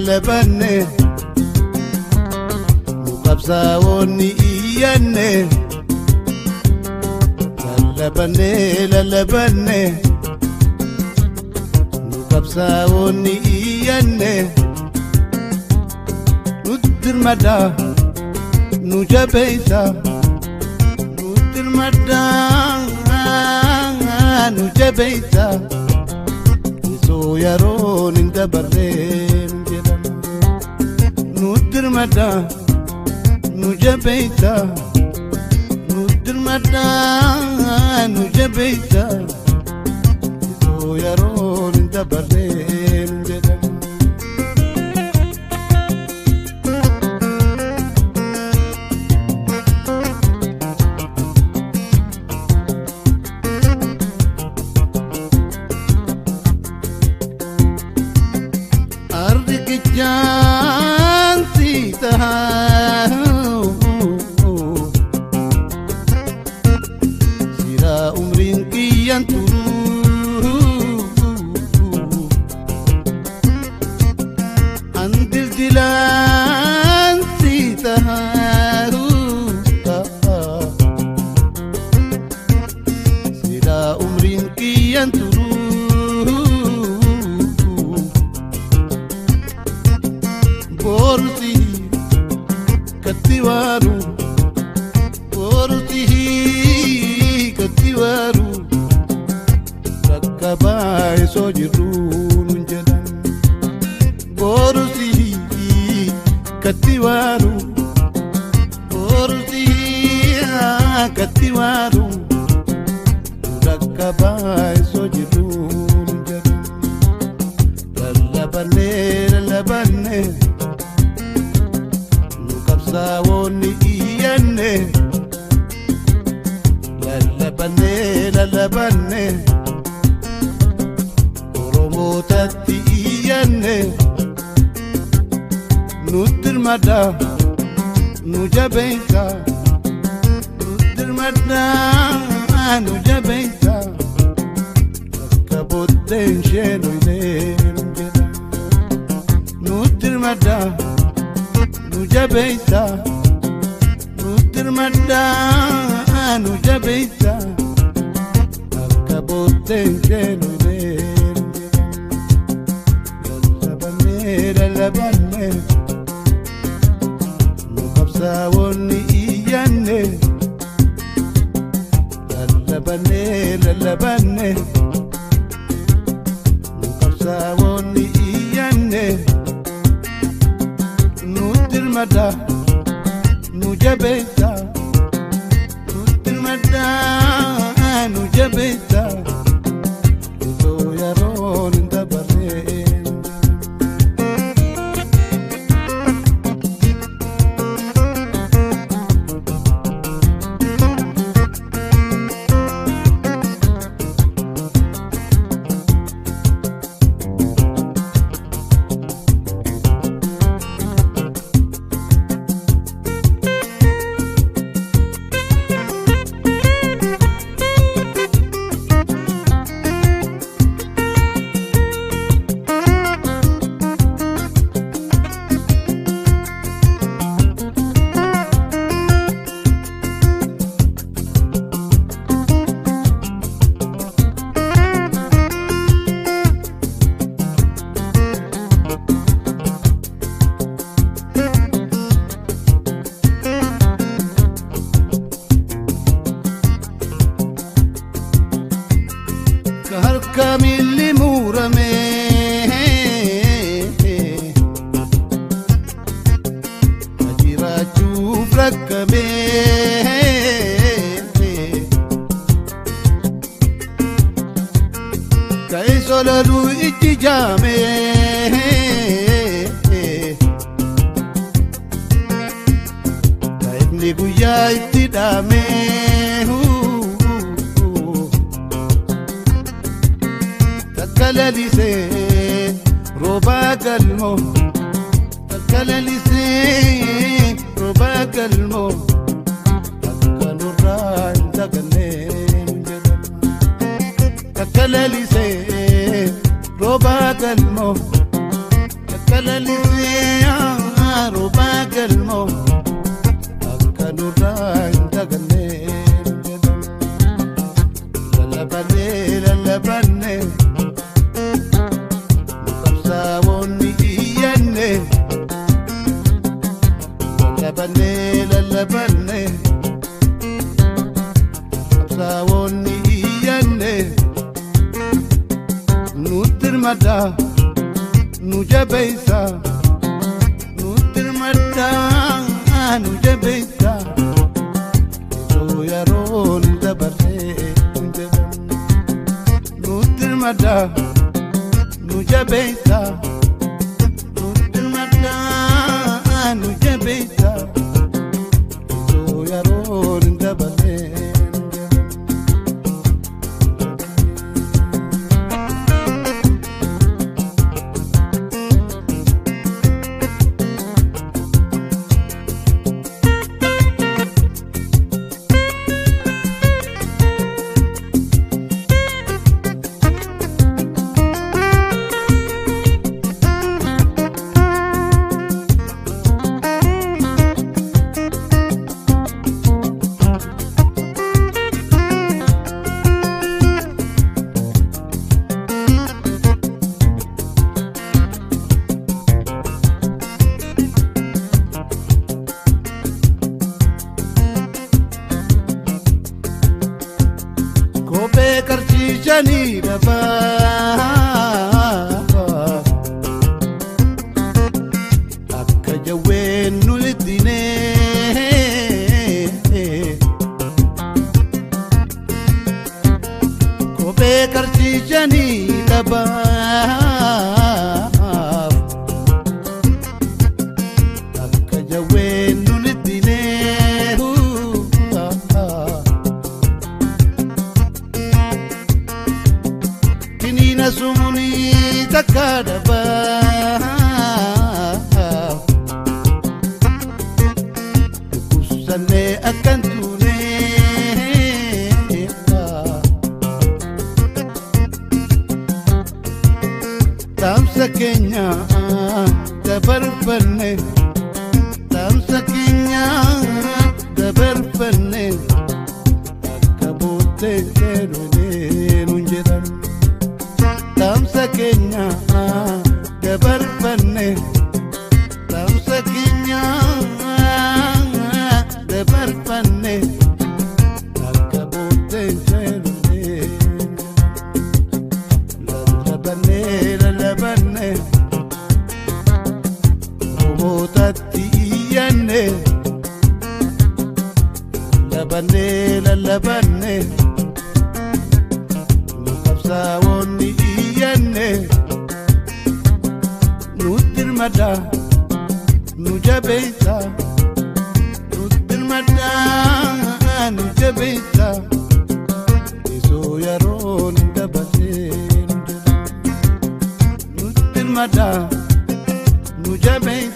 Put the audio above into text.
lalabanne Nukabsaawonni iyyanne lalabanne Nukabsaawonni iyyanne Nuttirmada nujabeeysa Nuttirmada nujabeeysa Isoo yaroon hin dabarreen jedhan Nuttirmada nujabeeysa Nuttirmada nujabeeysa Isoo yaroon hin dabarreen jedhan Janti tahu Sira umrin kian turu Andil dilan si tahu Sira umrin kian turu Porti katiwaru Porti katiwaru Rakkabai sojirun jalan Porti katiwaru Porti katiwaru Rakkabai sojirun jalan Lalabanne Nukabsaawonni iyyanne lalabanne Oromootatti iyyanne Nuttirmada nujabeeysa Nuttirmada nujabeeysa Akka booddeen sheenoyleen jedhan Nuttirmada nujabeeysa Nuttirmada nujabeeysa Akka booddeen sheenoyleen lalabanne Nukabsaawonni iyyanne lalabanne Nukabsaawonni iyyanne Nuttirmada nujabeeysa Nuttirmada nujabeeysa Isoo yaroon hin dabarreen Kamilli murame Ajirachuuf rakkame Ka'ee sololuu ijji jaame Ka'ifni guyyaa itti dhaame Takkalalise roba galmo Takkalalise roba galmo Takkanurraa hin daganeen jedhan Takkalalise roba galmo Takkalalise galmo akka nurraa hin daganne lallabanne qabsaa'onni iyyanne lallabanne qabsaa'onni iyyanne nutirmada nu jabeessa nutirmada nu jabeessa itoo yeroon dabarsee nutirmada nu jabeessa nutirmada nu jabeessa itoo yeroon dabarsee karchishani daba akka jawween nulitine kophee karchishani daba akka jawween nulitine sumuni takadaba kusane akantune tamsa kenya dabarfanne tamsa kenya dabarfanne akabote kerone nunjedan tamsa kenya dabarfanne tamsa kenya dabarfanne akabote kerone lallabanne robotatti iyyanne lallabanne qabsaa'onni iyyanne nutirmada nu jabeessa nutirmada nu jabeessa isoo yeroon dabarsee nutirmada nu jabeessa